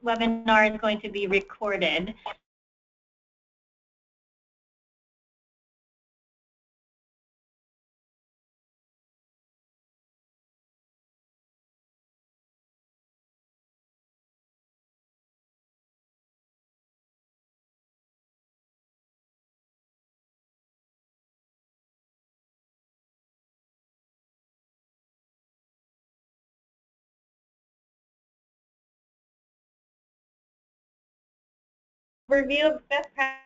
webinar is going to be recorded. Review of best practices.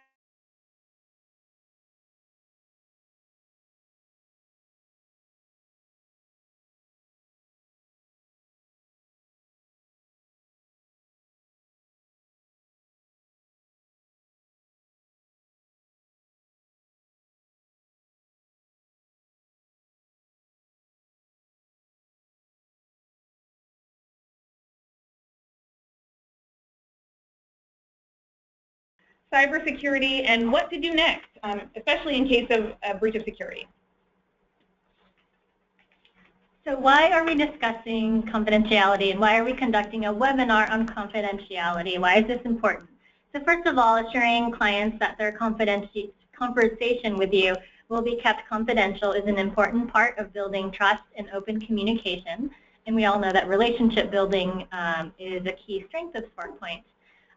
Cybersecurity and what to do next, especially in case of a breach of security. So why are we discussing confidentiality, and why are we conducting a webinar on confidentiality? Why is this important? So first of all, assuring clients that their conversation with you will be kept confidential is an important part of building trust and open communication. And we all know that relationship building is a key strength of SparkPoint.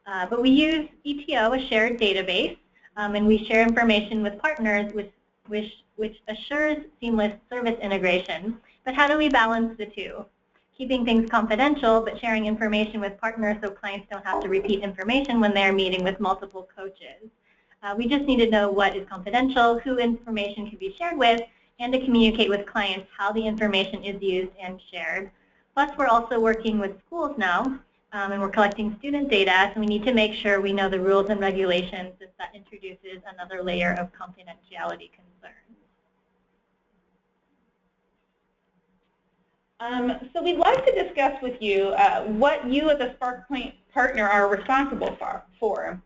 But we use ETO, a shared database, and we share information with partners which assures seamless service integration. But how do we balance the two? Keeping things confidential, but sharing information with partners so clients don't have to repeat information when they're meeting with multiple coaches. We just need to know what is confidential, who information can be shared with, and to communicate with clients how the information is used and shared. Plus, we're also working with schools now, and we're collecting student data, so we need to make sure we know the rules and regulations, since that introduces another layer of confidentiality concerns. So we'd like to discuss with you what you as a SparkPoint partner are responsible for.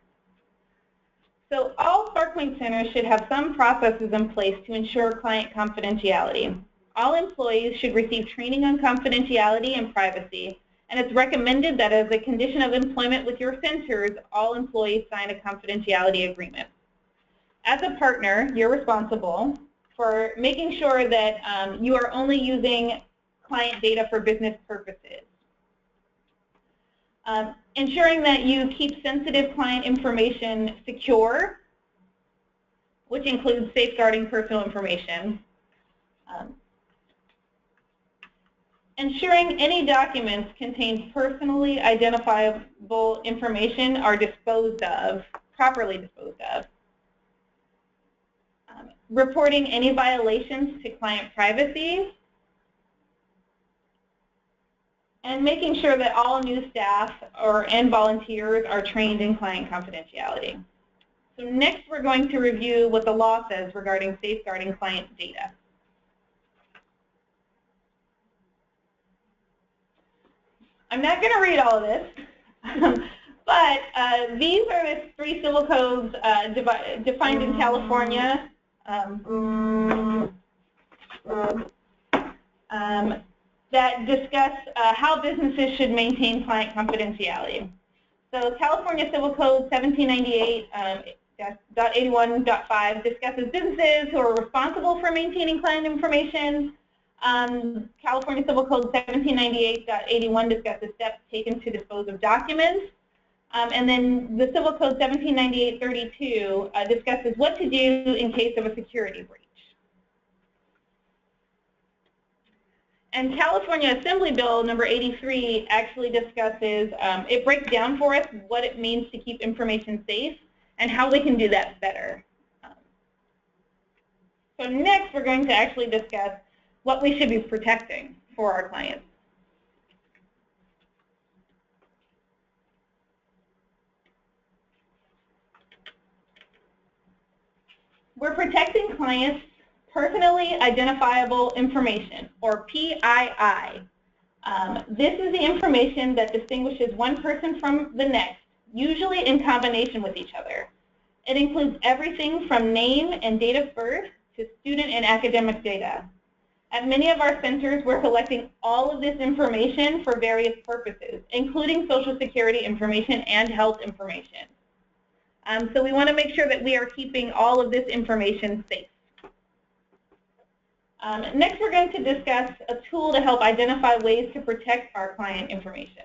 So all SparkPoint centers should have some processes in place to ensure client confidentiality. All employees should receive training on confidentiality and privacy, and it's recommended that as a condition of employment with your centers, all employees sign a confidentiality agreement. As a partner, you're responsible for making sure that you are only using client data for business purposes. Ensuring that you keep sensitive client information secure, which includes safeguarding personal information. Ensuring any documents contain personally identifiable information are disposed of, properly disposed of. Reporting any violations to client privacy. And making sure that all new staff and volunteers are trained in client confidentiality. So next we're going to review what the law says regarding safeguarding client data. I'm not going to read all of this, but these are the 3 civil codes defined in California. That discuss how businesses should maintain client confidentiality. So California Civil Code 1798.81.5 discusses businesses who are responsible for maintaining client information. California Civil Code 1798.81 discusses steps taken to dispose of documents. And then the Civil Code 1798.32 discusses what to do in case of a security breach. And California Assembly Bill number 83 actually discusses, it breaks down for us what it means to keep information safe and how we can do that better. So next we're going to actually discuss what we should be protecting for our clients. We're protecting clients' personally identifiable information, or PII. This is the information that distinguishes one person from the next, usually in combination with each other. It includes everything from name and date of birth to student and academic data. At many of our centers, we're collecting all of this information for various purposes, including Social Security information and health information. So we want to make sure that we are keeping all of this information safe. Next, we're going to discuss a tool to help identify ways to protect our client information.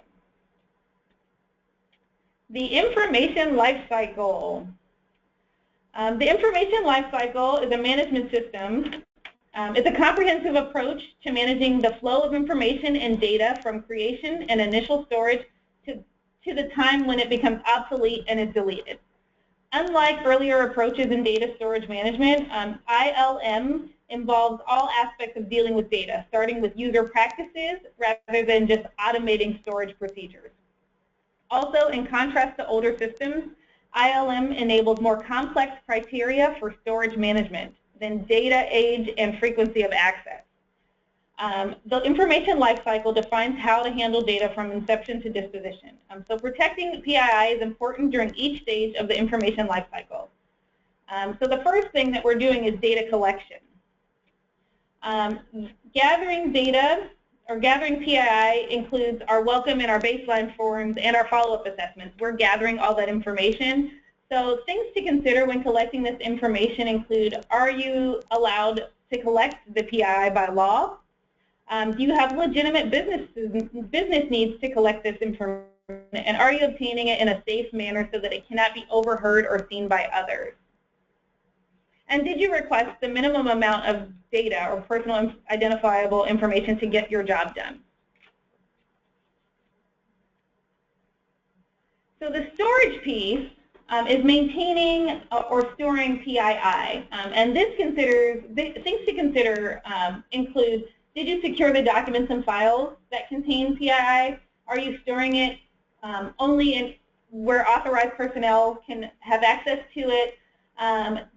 The information lifecycle. The information lifecycle is a management system. It's a comprehensive approach to managing the flow of information and data from creation and initial storage to the time when it becomes obsolete and is deleted. Unlike earlier approaches in data storage management, ILM involves all aspects of dealing with data, starting with user practices rather than just automating storage procedures. Also, in contrast to older systems, ILM enables more complex criteria for storage management than data age and frequency of access. The information lifecycle defines how to handle data from inception to disposition. So protecting PII is important during each stage of the information lifecycle. So the first thing that we're doing is data collection. Gathering data or gathering PII includes our welcome and our baseline forms and our follow-up assessments. We're gathering all that information. So things to consider when collecting this information include, are you allowed to collect the PII by law? Do you have legitimate business needs to collect this information? And are you obtaining it in a safe manner so that it cannot be overheard or seen by others? And did you request the minimum amount of data or personal identifiable information to get your job done? So the storage piece is maintaining or storing PII. And this considers, things to consider include, did you secure the documents and files that contain PII? Are you storing it only where authorized personnel can have access to it?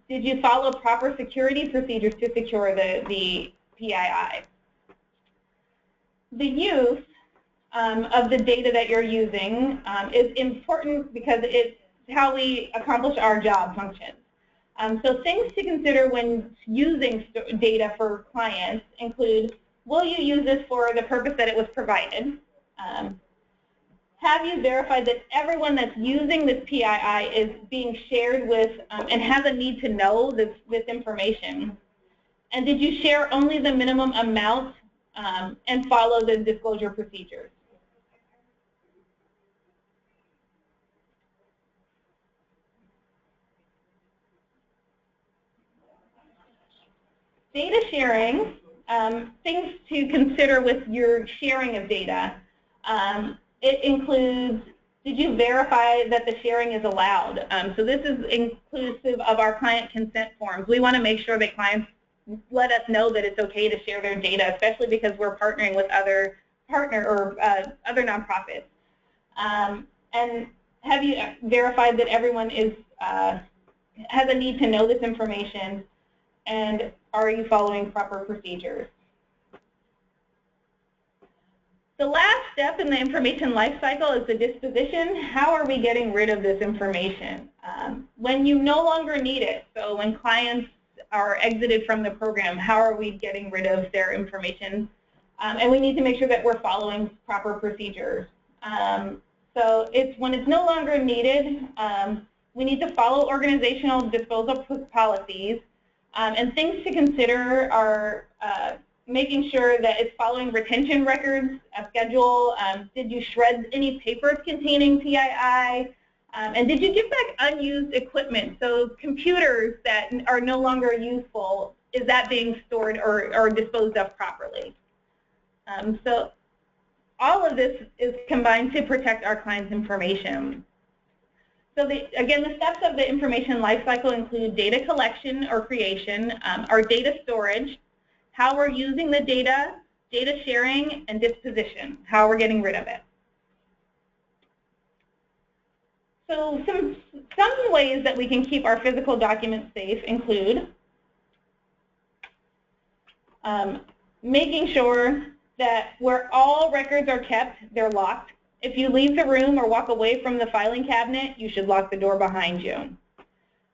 Did you follow proper security procedures to secure the PII? The use of the data that you're using is important because it's how we accomplish our job functions. So things to consider when using data for clients include, will you use this for the purpose that it was provided? Have you verified that everyone that's using this PII is being shared with and has a need to know this information? And did you share only the minimum amount and follow the disclosure procedures? Data sharing, things to consider with your sharing of data. It includes, did you verify that the sharing is allowed? So this is inclusive of our client consent forms. We want to make sure that clients let us know that it's okay to share their data, especially because we're partnering with other other nonprofits. And have you verified that everyone has a need to know this information? And are you following proper procedures? The last step in the information lifecycle is the disposition. How are we getting rid of this information? When you no longer need it, so when clients are exited from the program, how are we getting rid of their information? And we need to make sure that we're following proper procedures. So when it's no longer needed, we need to follow organizational disposal policies. And things to consider are making sure that it's following retention records, a schedule. Did you shred any papers containing PII? And did you give back unused equipment? So computers that are no longer useful, is that being stored or disposed of properly? So all of this is combined to protect our clients' information. So again, the steps of the information lifecycle include data collection or creation, our data storage, how we're using the data, data sharing, and disposition, how we're getting rid of it. So some ways that we can keep our physical documents safe include making sure that where all records are kept, they're locked. If you leave the room or walk away from the filing cabinet, you should lock the door behind you.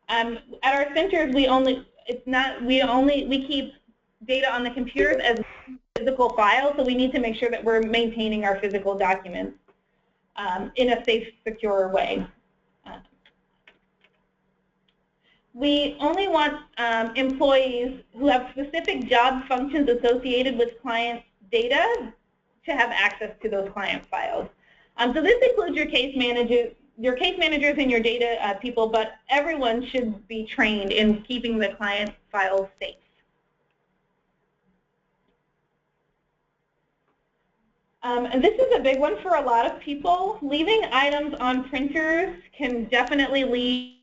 At our centers, we keep data on the computers as physical files, so we need to make sure that we're maintaining our physical documents in a safe, secure way. We only want employees who have specific job functions associated with client data to have access to those client files. So this includes your case managers and your data people, but everyone should be trained in keeping the client files safe. And this is a big one for a lot of people. Leaving items on printers can definitely lead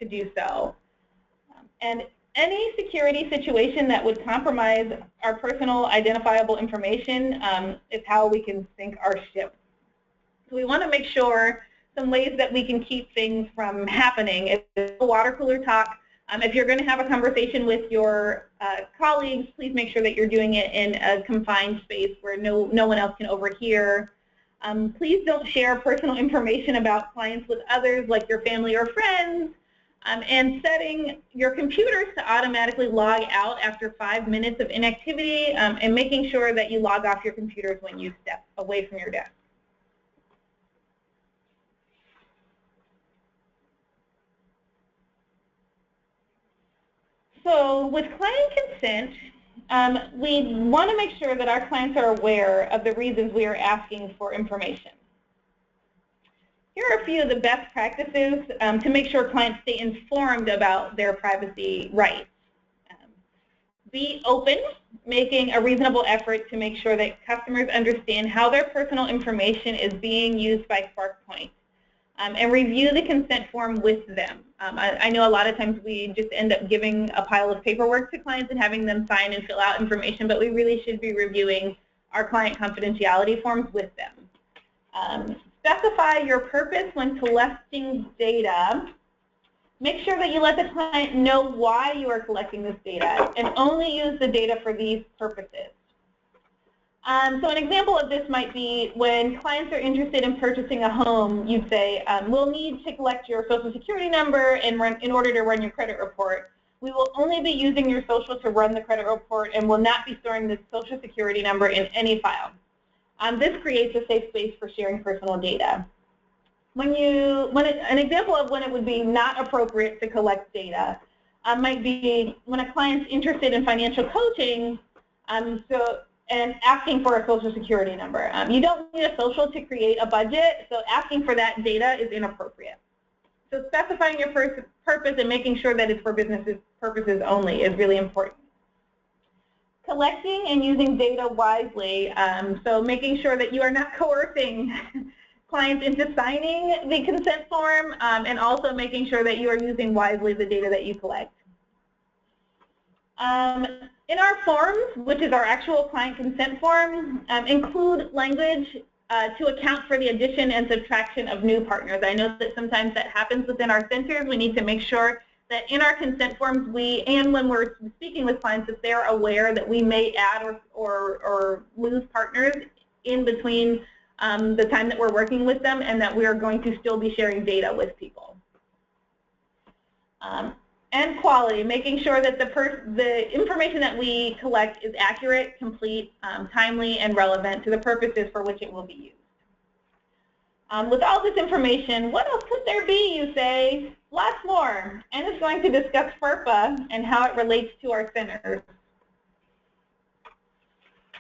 to do so. And any security situation that would compromise our personal identifiable information is how we can sink our ship. So we want to make sure some ways that we can keep things from happening is water cooler talk. If you're going to have a conversation with your colleagues, please make sure that you're doing it in a confined space where no one else can overhear. Please don't share personal information about clients with others, like your family or friends. And setting your computers to automatically log out after 5 minutes of inactivity, and making sure that you log off your computers when you step away from your desk. So with client consent, we want to make sure that our clients are aware of the reasons we are asking for information. Here are a few of the best practices to make sure clients stay informed about their privacy rights. Be open, making a reasonable effort to make sure that customers understand how their personal information is being used by SparkPoint, and review the consent form with them. I know a lot of times we just end up giving a pile of paperwork to clients and having them sign and fill out information, but we really should be reviewing our client confidentiality forms with them. Specify your purpose when collecting data. Make sure that you let the client know why you are collecting this data and only use the data for these purposes. So an example of this might be when clients are interested in purchasing a home, you'd say, we'll need to collect your social security number in order to run your credit report. We will only be using your social to run the credit report and will not be storing the social security number in any file. This creates a safe space for sharing personal data. An example of when it would be not appropriate to collect data might be when a client's interested in financial coaching and asking for a social security number. You don't need a social to create a budget, so asking for that data is inappropriate. So specifying your purpose and making sure that it's for business purposes only is really important. Collecting and using data wisely, so making sure that you are not coercing clients into signing the consent form, and also making sure that you are using wisely the data that you collect. In our forms, which is our actual client consent form, include language to account for the addition and subtraction of new partners. I know that sometimes that happens within our centers. We need to make sure that in our consent forms, and when we're speaking with clients, that they're aware that we may add or lose partners in between the time that we're working with them, and that we are going to still be sharing data with people. And quality, making sure that the information that we collect is accurate, complete, timely, and relevant to the purposes for which it will be used. With all this information, what else could there be, you say? Lots more. Anne is going to discuss FERPA and how it relates to our centers.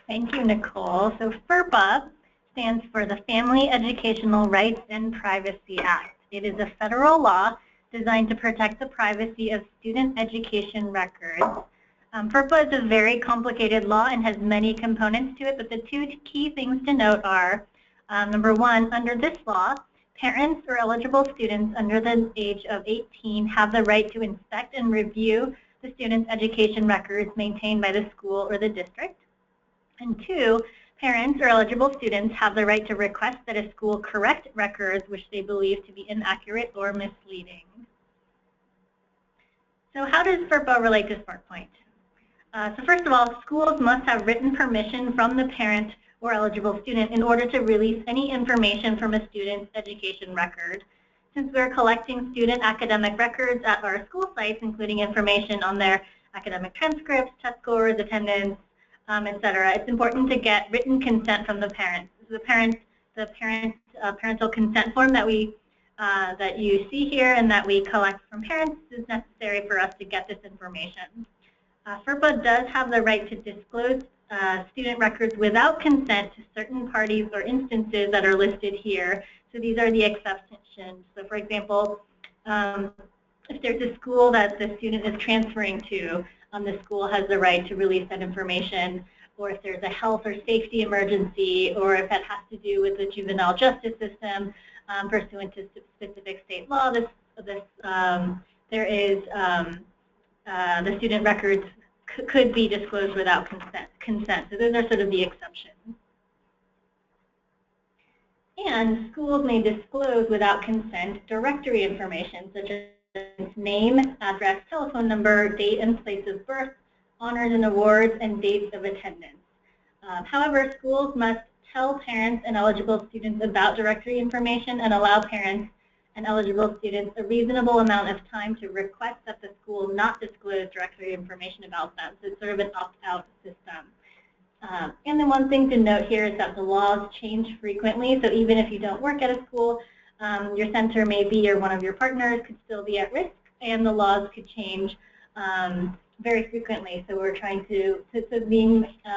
Thank you, Nicole. So FERPA stands for the Family Educational Rights and Privacy Act. It is a federal law designed to protect the privacy of student education records. FERPA is a very complicated law and has many components to it, but the two key things to note are, number one, under this law, parents or eligible students under the age of 18 have the right to inspect and review the student's education records maintained by the school or the district. And two, parents or eligible students have the right to request that a school correct records which they believe to be inaccurate or misleading. So how does FERPA relate to SparkPoint? So first of all, schools must have written permission from the parent or eligible student in order to release any information from a student's education record. Since we're collecting student academic records at our school sites, including information on their academic transcripts, test scores, attendance, etc., it's important to get written consent from the parents. The parental consent form that you see here and that we collect from parents is necessary for us to get this information. FERPA does have the right to disclose student records without consent to certain parties or instances that are listed here. So these are the exceptions. So for example, if there's a school that the student is transferring to, the school has the right to release that information, or if there's a health or safety emergency, or if it has to do with the juvenile justice system pursuant to specific state law, the student records could be disclosed without consent. So those are sort of the exceptions. And schools may disclose without consent directory information such as name, address, telephone number, date and place of birth, honors and awards, and dates of attendance. However, schools must tell parents and eligible students about directory information and allow parents and eligible students a reasonable amount of time to request that the school not disclose directory information about them. So it's sort of an opt-out system. And then one thing to note here is that the laws change frequently. So even if you don't work at a school, your center may be, or one of your partners could still be at risk, and the laws could change very frequently. So we're trying to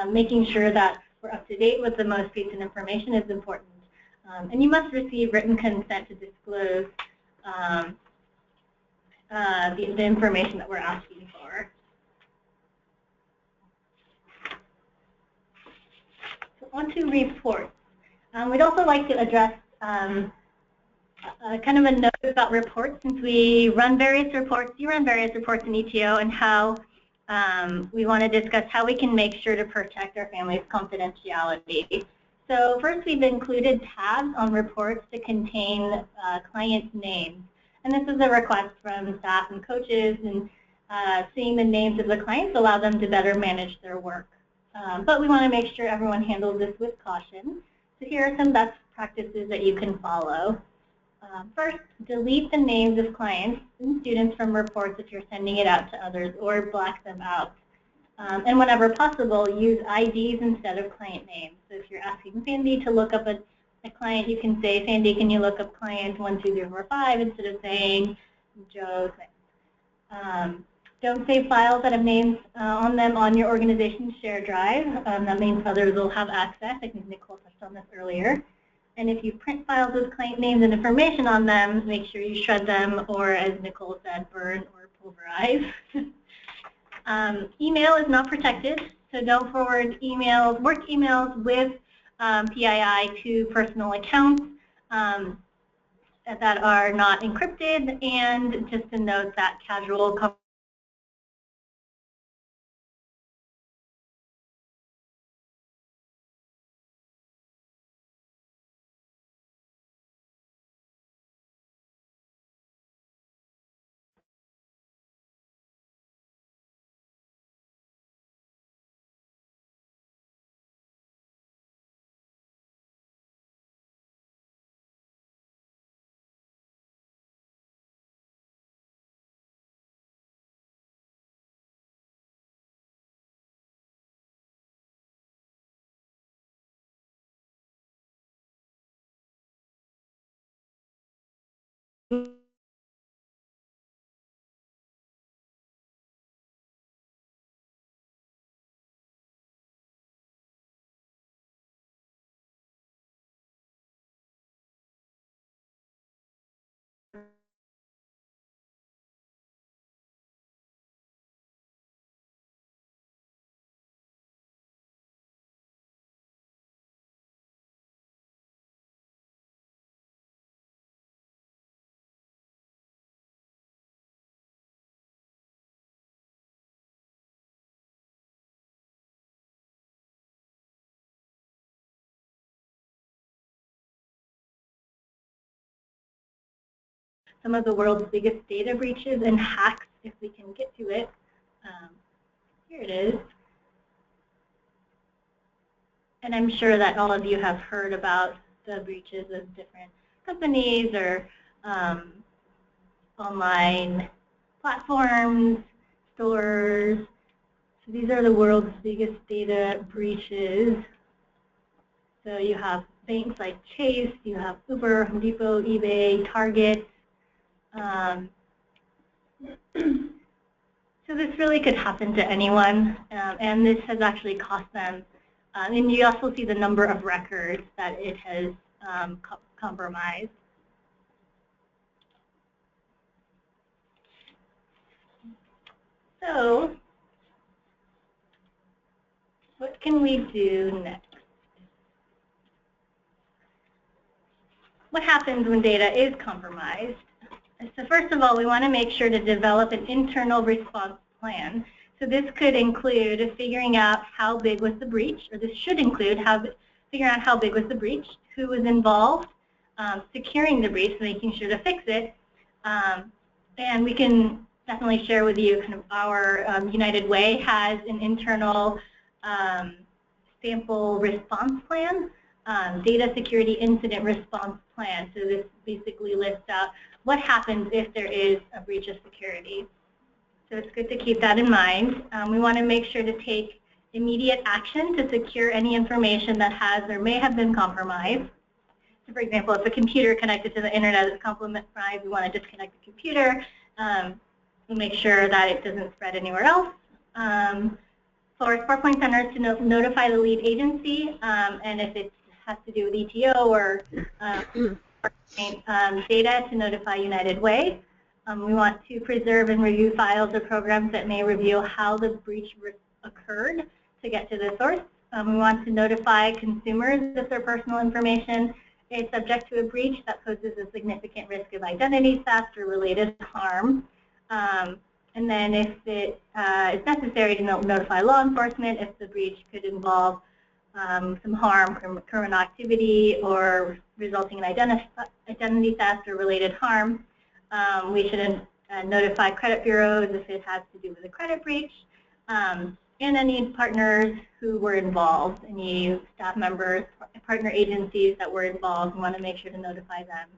making sure that we're up to date with the most recent information is important. And you must receive written consent to disclose the information that we're asking for. So on to reports. We'd also like to address kind of a note about reports, since we run various reports, you run various reports in ETO, and how we want to discuss how we can make sure to protect our family's confidentiality. So first, we've included tabs on reports to contain clients' names. And this is a request from staff and coaches, and seeing the names of the clients allow them to better manage their work. But we want to make sure everyone handles this with caution. So here are some best practices that you can follow. First, delete the names of clients and students from reports if you're sending it out to others, or black them out. And whenever possible, use IDs instead of client names. So if you're asking Sandy to look up a client, you can say, Sandy, can you look up client 12045 instead of saying Joe. Don't save files that have names on them on your organization's shared drive. That means others will have access. I think Nicole touched on this earlier. And if you print files with client names and information on them, make sure you shred them, or as Nicole said, burn or pulverize. Email is not protected, so don't forward emails, work emails with PII to personal accounts that are not encrypted. And just to note that casual some of the world's biggest data breaches and hacks, if we can get to it. Here it is. And I'm sure that all of you have heard about the breaches of different companies or online platforms, stores. So these are the world's biggest data breaches. So you have banks like Chase, you have Uber, Home Depot, eBay, Target. So this really could happen to anyone, and this has actually cost them. And you also see the number of records that it has compromised. So what can we do next? What happens when data is compromised? So first of all, we want to make sure to develop an internal response plan. So this could include figuring out how big was the breach, or this should include figuring out how big was the breach, who was involved, securing the breach, making sure to fix it, and we can definitely share with you kind of our United Way has an internal sample response plan, data security incident response plan. So this basically lists out what happens if there is a breach of security. So it's good to keep that in mind. We want to make sure to take immediate action to secure any information that has or may have been compromised. So for example, if a computer connected to the internet is compromised, we want to disconnect the computer. We'll make sure that it doesn't spread anywhere else. For SparkPoint centers to notify the lead agency, and if it has to do with ETO or data, to notify United Way. We want to preserve and review files or programs that may reveal how the breach occurred to get to the source. We want to notify consumers if their personal information is subject to a breach that poses a significant risk of identity theft or related harm. And then if it is necessary to notify law enforcement if the breach could involve some harm, criminal activity, or resulting in identity theft or related harm. We should notify credit bureaus if it has to do with a credit breach, and any partners who were involved, any staff members, partner agencies that were involved. We want to make sure to notify them.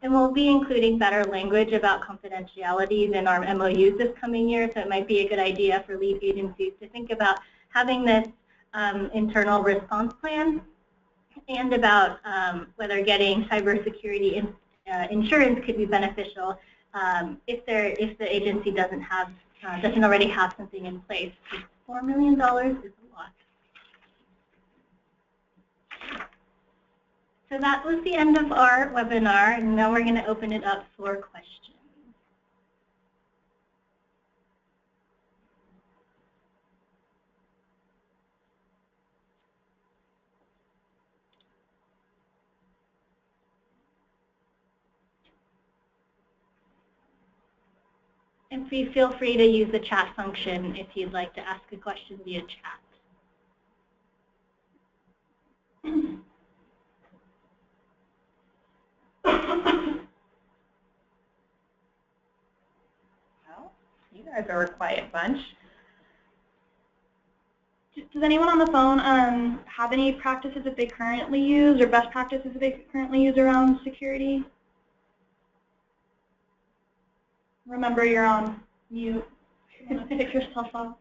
And we'll be including better language about confidentialities in our MOUs this coming year, so it might be a good idea for lead agencies to think about having this internal response plan and about whether getting cybersecurity insurance could be beneficial if the agency doesn't already have something in place. $4 million is a lot. So that was the end of our webinar, and now we're going to open it up for questions. And please feel free to use the chat function if you'd like to ask a question via chat. Well, you guys are a quiet bunch. Does anyone on the phone have any practices that they currently use or best practices that they currently use around security? Remember, you're on mute. You want to pick yourself off.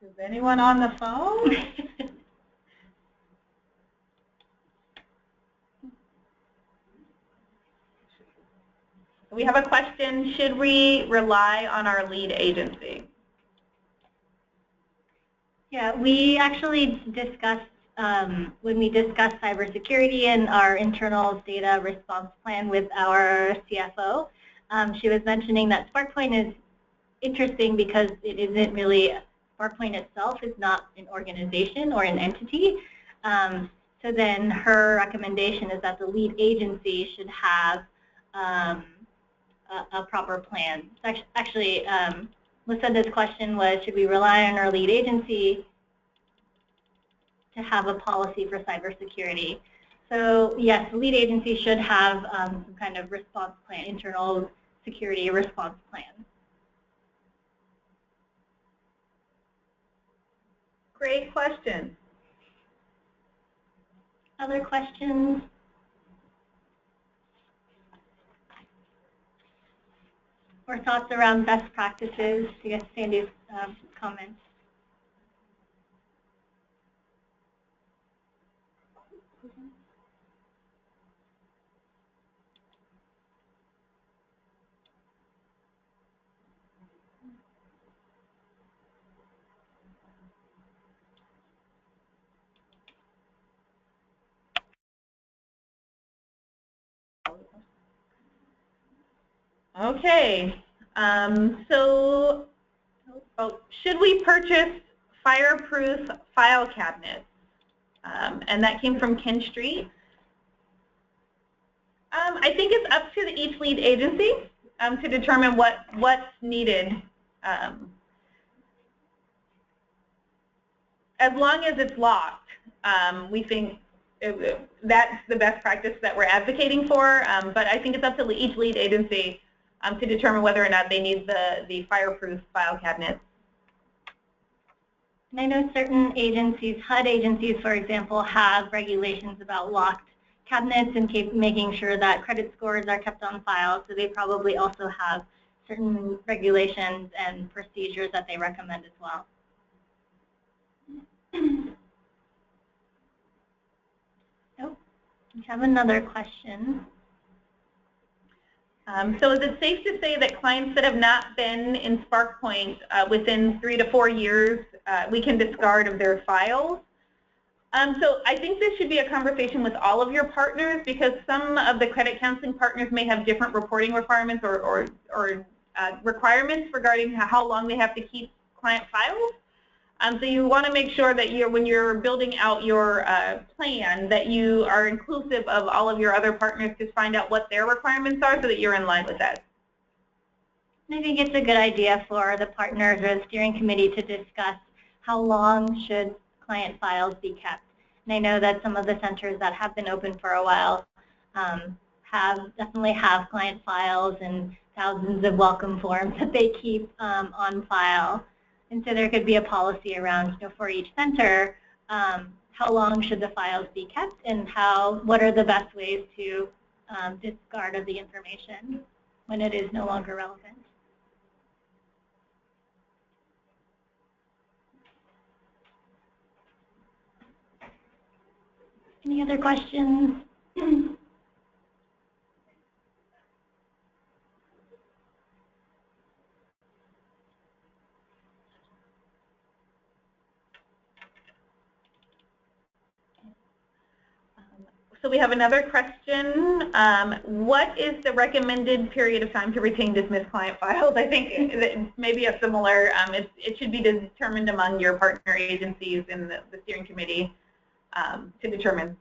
Is anyone on the phone? We have a question. Should we rely on our lead agency? Yeah, we actually discussed, when we discussed cybersecurity and our internal data response plan with our CFO, she was mentioning that SparkPoint is interesting because it isn't really, SparkPoint itself is not an organization or an entity. So then her recommendation is that the lead agency should have a proper plan. Actually, Lucinda's question was, should we rely on our lead agency to have a policy for cybersecurity? So yes, the lead agency should have some kind of response plan, internal security response plan. Great question. Other questions? Or thoughts around best practices? I guess Sandy's comments. Okay, so should we purchase fireproof file cabinets? And that came from Ken Street. I think it's up to each lead agency to determine what's needed. As long as it's locked, we think that's the best practice that we're advocating for. But I think it's up to each lead agency to determine whether or not they need the fireproof file cabinets. And I know certain agencies, HUD agencies, for example, have regulations about locked cabinets and making sure that credit scores are kept on file. So they probably also have certain regulations and procedures that they recommend as well. Oh, we have another question. So is it safe to say that clients that have not been in SparkPoint within 3 to 4 years, we can discard of their files? So I think this should be a conversation with all of your partners, because some of the credit counseling partners may have different reporting requirements or requirements regarding how long they have to keep client files. So you want to make sure that when you're building out your plan, that you are inclusive of all of your other partners to find out what their requirements are so that you're in line with that. I think it's a good idea for the partners or the steering committee to discuss how long should client files be kept. And I know that some of the centers that have been open for a while definitely have client files and thousands of welcome forms that they keep on file. And so there could be a policy around, for each center, how long should the files be kept, and what are the best ways to discard of the information when it is no longer relevant. Any other questions? So we have another question. What is the recommended period of time to retain dismissed client files? I think that maybe a similar, it should be determined among your partner agencies in the steering committee to determine.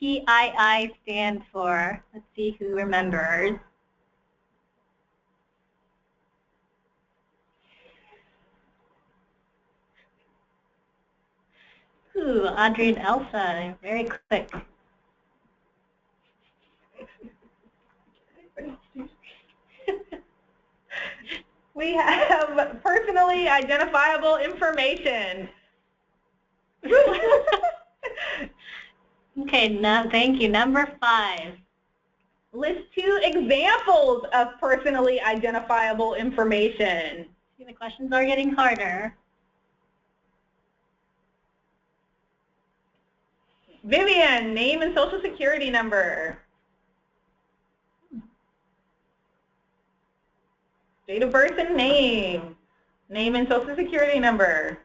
PII stand for? Let's see who remembers. Ooh, Audrey and Elsa, very quick. We have personally identifiable information. Okay, no, thank you. Number 5. List 2 examples of personally identifiable information. See, the questions are getting harder. Vivian, name and social security number. Date of birth and name. Name and social security number.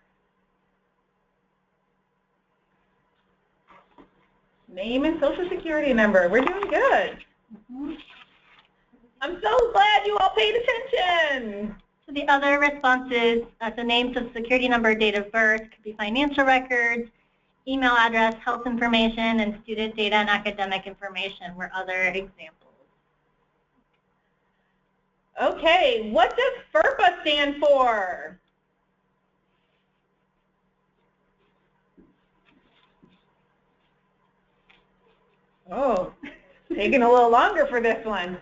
Name and social security number. We're doing good. I'm so glad you all paid attention. So the other responses, so name, social security number, date of birth, could be financial records, email address, health information, and student data and academic information were other examples. Okay, what does FERPA stand for? Oh, taking a little longer for this one.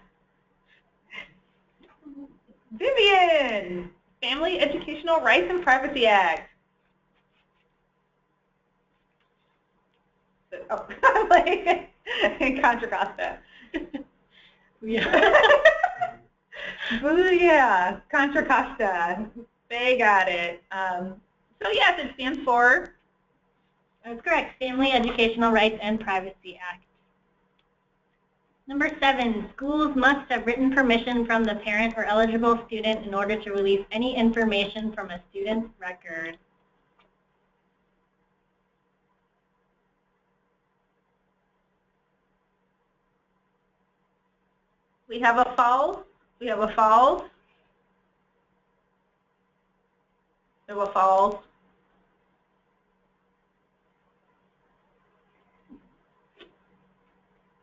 Vivian, Family Educational Rights and Privacy Act. Oh, I'm like Contra Costa. Yeah. Booyah, Contra Costa. They got it. So yes, it stands for? That's correct, Family Educational Rights and Privacy Act. Number 7, schools must have written permission from the parent or eligible student in order to release any information from a student's record. We have a false. We have a false. We have a false.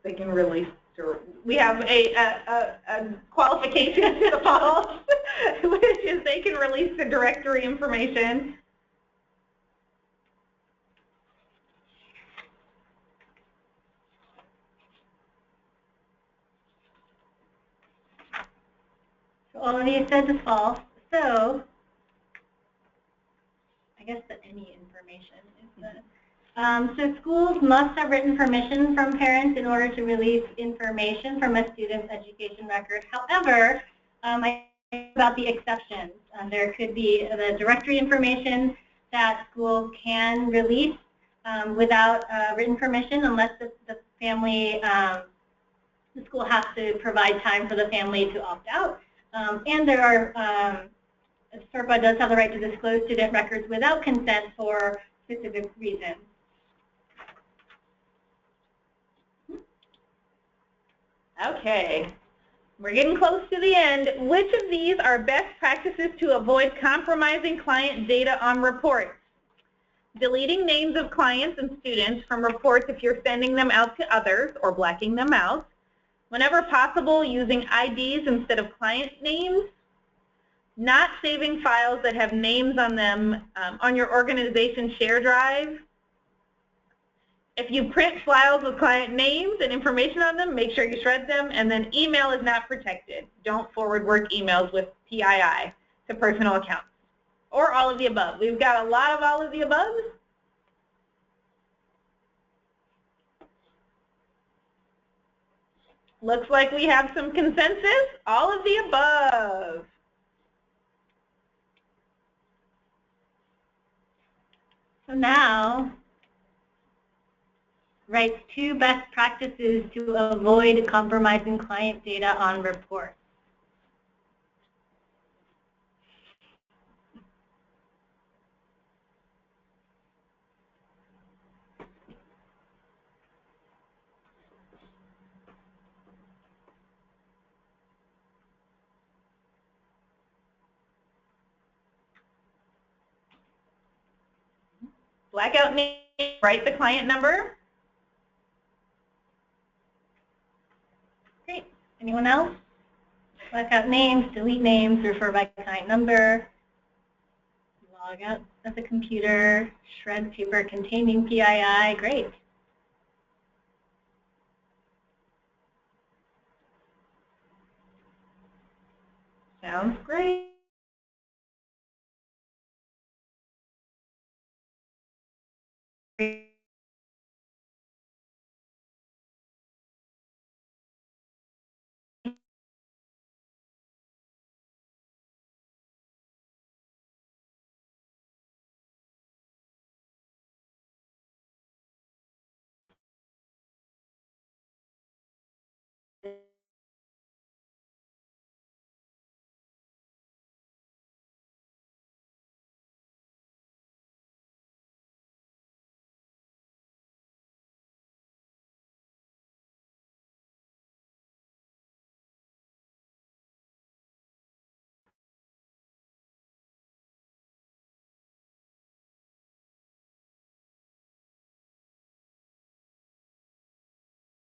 They can release. We have a qualification to the false, which is they can release the directory information. So all of you said the false. So I guess that any information is the. So schools must have written permission from parents in order to release information from a student's education record. However, I think about the exceptions. There could be the directory information that schools can release without written permission unless the family, the school has to provide time for the family to opt out. And there are, FERPA does have the right to disclose student records without consent for specific reasons. Okay, we're getting close to the end. Which of these are best practices to avoid compromising client data on reports? Deleting names of clients and students from reports if you're sending them out to others or blacking them out. Whenever possible, using IDs instead of client names. Not saving files that have names on them on your organization share drive. If you print files with client names and information on them, make sure you shred them. And then email is not protected. Don't forward work emails with PII to personal accounts. Or all of the above. We've got a lot of all of the above. Looks like we have some consensus. All of the above. So now, write 2 best practices to avoid compromising client data on reports. Blackout name, write the client number. Anyone else? Black out names, delete names, refer by client number, log out of the computer, shred paper containing PII. Great. Sounds great.